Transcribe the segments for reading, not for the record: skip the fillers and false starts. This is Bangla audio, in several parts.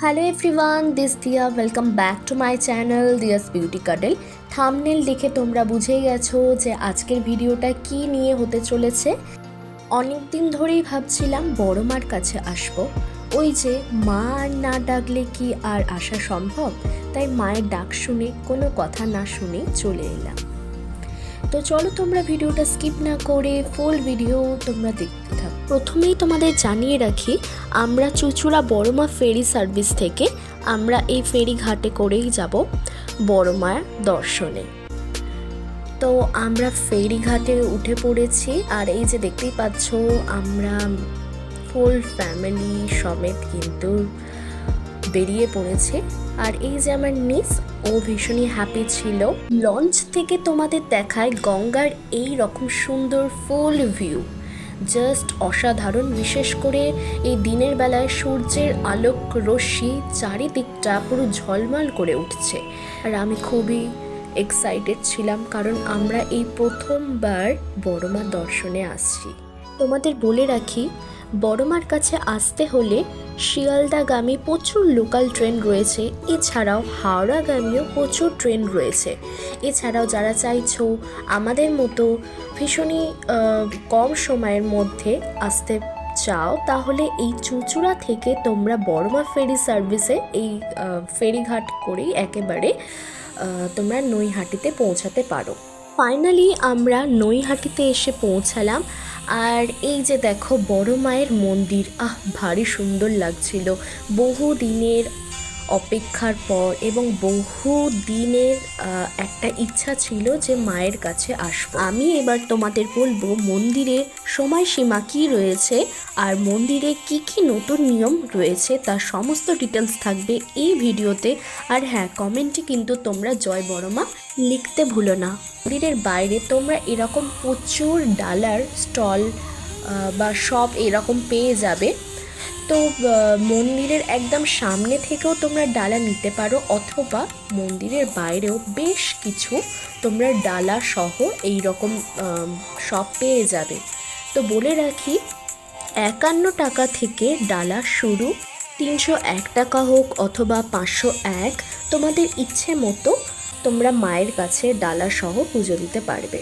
Hello everyone, this Dia. Welcome back to my channel Dia's Beauty Cuddle. Thumbnail দেখে তোমরা বুঝেই গেছো যে আজকের ভিডিওটা কি নিয়ে হতে চলেছে। অনেক দিন ধরেই ভাবছিলাম বড় মার কাছে আসবো। ওই যে মা আর না ডাকলে কি আর আসা সম্ভব, তাই মায়ের ডাক শুনে কোনো কথা না শুনে চলে এলাম। তো চলো তোমরা ভিডিওটা স্কিপ না করে ফুল ভিডিও তোমরা দেখতে থাকো। প্রথমেই তোমাদের জানিয়ে রাখি, আমরা চুঁচুড়া বড়মা ফেরি সার্ভিস থেকে আমরা এই ফেরি ঘাটে করেই যাব বড়মার দর্শনে। তো আমরা ফেরি ঘাটে উঠে পড়েছি, আর এই যে দেখতেই পাচ্ছ আমরা ফুল ফ্যামিলি সমেত কিন্তু বেরিয়ে পড়েছে। আর এই যে আমার নিস, ও ভীষণই হ্যাপি ছিল। লঞ্চ থেকে তোমাদের দেখায় গঙ্গার এই রকম সুন্দর ফুল ভিউ, জাস্ট অসাধারণ। বিশেষ করে এই দিনের বেলায় সূর্যের আলোক রশ্মি চারিদিকটা পুরো ঝলমল করে উঠছে। আর আমি খুবই এক্সাইটেড ছিলাম, কারণ আমরা এই প্রথমবার বড়মা দর্শনে আসছি। তোমাদের বলে রাখি, বড়মার কাছে আসতে হলে শিয়ালদাগামী প্রচুর লোকাল ট্রেন রয়েছে, এছাড়াও হাওড়াগামীও প্রচুর ট্রেন রয়েছে। এছাড়াও যারা চাইছো আমাদের মতো ভীষণই কম সময়ের মধ্যে আসতে চাও, তাহলে এই চুঁচুড়া থেকে তোমরা বড়মা ফেরি সার্ভিসে এই ফেরিঘাট করেই একেবারে তোমরা নৈহাটিতে পৌঁছাতে পারো। ফাইনালি আমরা নৈহাটিতে এসে পৌঁছালাম। আর এই যে দেখো বড় মায়ের মন্দির, ভারী সুন্দর লাগছিল। বহু দিনের অপেক্ষার পর এবং বহু দিনের একটা ইচ্ছা ছিল যে মায়ের কাছে আসবো। আমি এবার তোমাদের বলবো মন্দিরের সময়সীমা কী রয়েছে আর মন্দিরে কি কি নতুন নিয়ম রয়েছে, তার সমস্ত ডিটেলস থাকবে এই ভিডিওতে। আর হ্যাঁ, কমেন্টে কিন্তু তোমরা জয় বড়মা লিখতে ভুলো না। মন্দিরের বাইরে তোমরা এরকম প্রচুর ডালার স্টল বা শপ এরকম পেয়ে যাবে। তো মন্দিরের একদম সামনে থেকেও তোমরা ডালা নিতে পারো, অথবা মন্দিরের বাইরেও বেশ কিছু তোমরা ডালা সহ এই রকম শপ পেয়ে যাবে। তো বলে রাখি, 51 টাকা থেকে ডালা শুরু, 301 টাকা হোক অথবা 501, তোমাদের ইচ্ছে মতো তোমরা মায়ের কাছে ডালা সহ পুজো দিতে পারবে।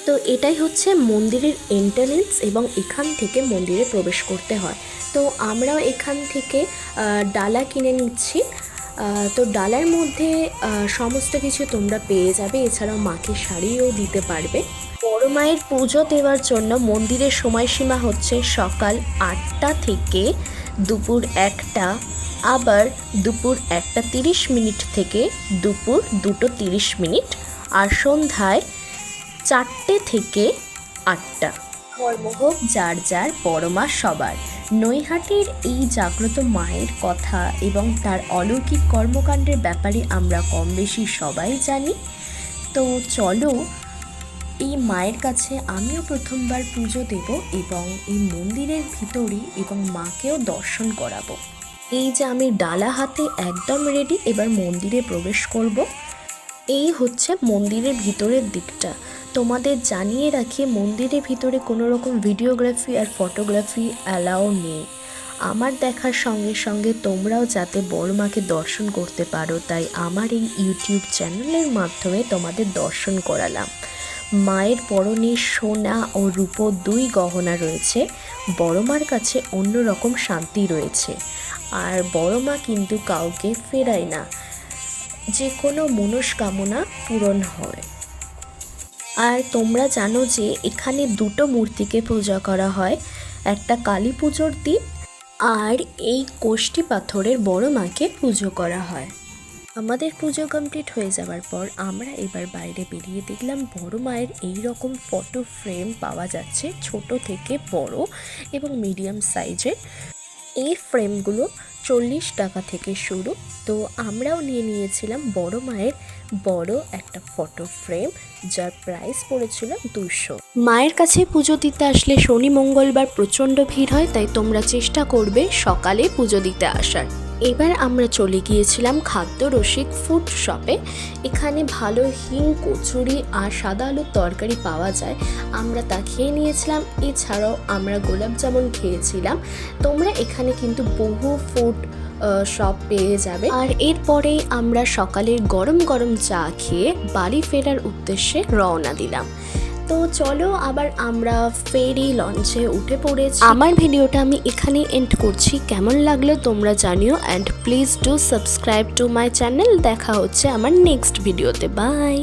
তো এটাই হচ্ছে মন্দিরের এন্ট্রান্স এবং এখান থেকে মন্দিরে প্রবেশ করতে হয়। তো আমরাও এখান থেকে ডালা কিনে নিচ্ছি। তো ডালার মধ্যে সমস্ত কিছু তোমরা পেয়ে যাবে, এছাড়াও মাকে শাড়িও দিতে পারবে। বড় মায়ের পুজো দেওয়ার জন্য মন্দিরের সময়সীমা হচ্ছে সকাল 8টা থেকে দুপুর 1টা, আবার দুপুর 1:30 থেকে দুপুর 2:30, আর সন্ধ্যায় 4টে থেকে 8টা। ধর্ম হোক যার যার, বড়মা সবার। নৈহাটির এই জাগ্রত মায়ের কথা এবং তার অলৌকিক কর্মকাণ্ডের ব্যাপারে আমরা কম বেশি সবাই জানি। তো চলো এই মায়ের কাছে আমিও প্রথমবার পুজো দেব এবং এই মন্দিরের ভিতরে এবং মাকেও দর্শন করাবো। এই যে আমি ডালা হাতে একদম রেডি, এবার মন্দিরে প্রবেশ করব। এই হচ্ছে মন্দিরের ভিতরের দিকটা। তোমাদের জানিয়ে রাখি, মন্দিরের ভিতরে কোনো রকম ভিডিওগ্রাফি আর ফটোগ্রাফি অ্যালাও নেই। আমার দেখার সঙ্গে সঙ্গে তোমরাও যাতে বড়মাকে দর্শন করতে পারো, তাই আমার এই ইউটিউব চ্যানেলের মাধ্যমে তোমাদের দর্শন করালাম। মায়ের পরনে সোনা ও রূপো 2 গহনা রয়েছে। বড়মার কাছে অন্যরকম শান্তি রয়েছে, আর বড়মা কিন্তু কাউকে ফেরায় না, যে কোনো মনস্কামনা পূরণ হয়। আর তোমরা জানো যে এখানে 2টো মূর্তিকে পূজা করা হয়, একটা কালী পুজোর দিন আর এই কোষ্ঠী পাথরের বড় মাকে পুজো করা হয়। আমাদের পুজো কমপ্লিট হয়ে যাওয়ার পর আমরা এবার বাইরে বেরিয়ে দেখলাম বড় মায়ের এই রকম ফটো ফ্রেম পাওয়া যাচ্ছে, ছোট থেকে বড় এবং মিডিয়াম সাইজের। এই ফ্রেমগুলো 40 টাকা থেকে শুরু। তো আমরাও নিয়েছিলাম বড় মায়ের বড় একটা ফটো ফ্রেম, যার প্রাইস পড়েছিল 200। মায়ের কাছে পুজো দিতে আসলে শনি মঙ্গলবার প্রচণ্ড ভিড় হয়, তাই তোমরা চেষ্টা করবে সকালে পুজো দিতে আসার। এবার আমরা চলে গিয়েছিলাম খাদ্য রসিক ফুড শপে। এখানে ভালো হিং কচুরি আর সাদা আলুর তরকারি পাওয়া যায়, আমরা তা খেয়ে নিয়েছিলাম। এছাড়াও আমরা গোলাপ জামুন খেয়েছিলাম। তোমরা এখানে কিন্তু বহু ফুড শপ পেয়ে যাবে। আর এরপরেই আমরা সকালের গরম গরম চা খেয়ে বাড়ি ফেরার উদ্দেশ্যে রওনা দিলাম। তো চলো আবার আমরা ফেরি লঞ্চে উঠে পড়েছি। আমার ভিডিওটা আমি এখানেই এন্ড করছি। কেমন লাগলো তোমরা জানিও, and please do subscribe to my channel. দেখা হচ্ছে আমার নেক্সট ভিডিওতে। বাই।